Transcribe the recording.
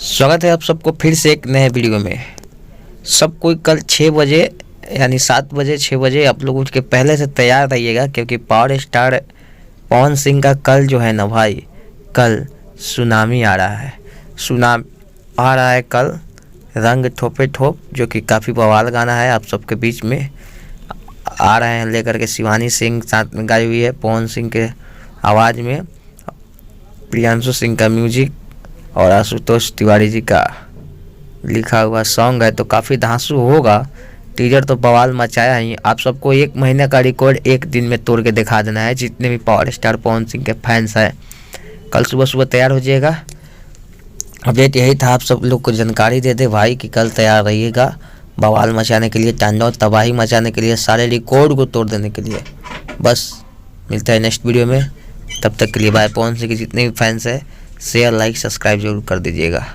स्वागत है आप सबको फिर से एक नए वीडियो में। सब कोई कल 6 बजे यानी 7 बजे 6 बजे आप लोग उठ के पहले से तैयार रहिएगा, क्योंकि पावर स्टार पवन सिंह का कल जो है ना भाई, कल सुनामी आ रहा है। सुनामी आ रहा है कल, रंग ठोपे ठोप, जो कि काफ़ी बवाल गाना है। आप सबके बीच में आ रहे हैं लेकर के। शिवानी सिंह साथ में गाई हुई है, पवन सिंह के आवाज़ में, प्रियांशु सिंह का म्यूजिक और आशुतोष तिवारी जी का लिखा हुआ सॉन्ग है। तो काफ़ी धांसू होगा। टीजर तो बवाल मचाया ही। आप सबको 1 महीने का रिकॉर्ड 1 दिन में तोड़ के दिखा देना है, जितने भी पावर स्टार पवन सिंह के फैंस हैं। कल सुबह सुबह तैयार हो जाइएगा। अपडेट यही था, आप सब लोग को जानकारी दे दे भाई कि कल तैयार रहिएगा बवाल मचाने के लिए, तांडव तबाही मचाने के लिए, सारे रिकॉर्ड को तोड़ देने के लिए। बस मिलता है नेक्स्ट वीडियो में, तब तक के लिए बाय। पवन सिंह के जितने भी फैंस हैं शेयर लाइक सब्सक्राइब जरूर कर दीजिएगा।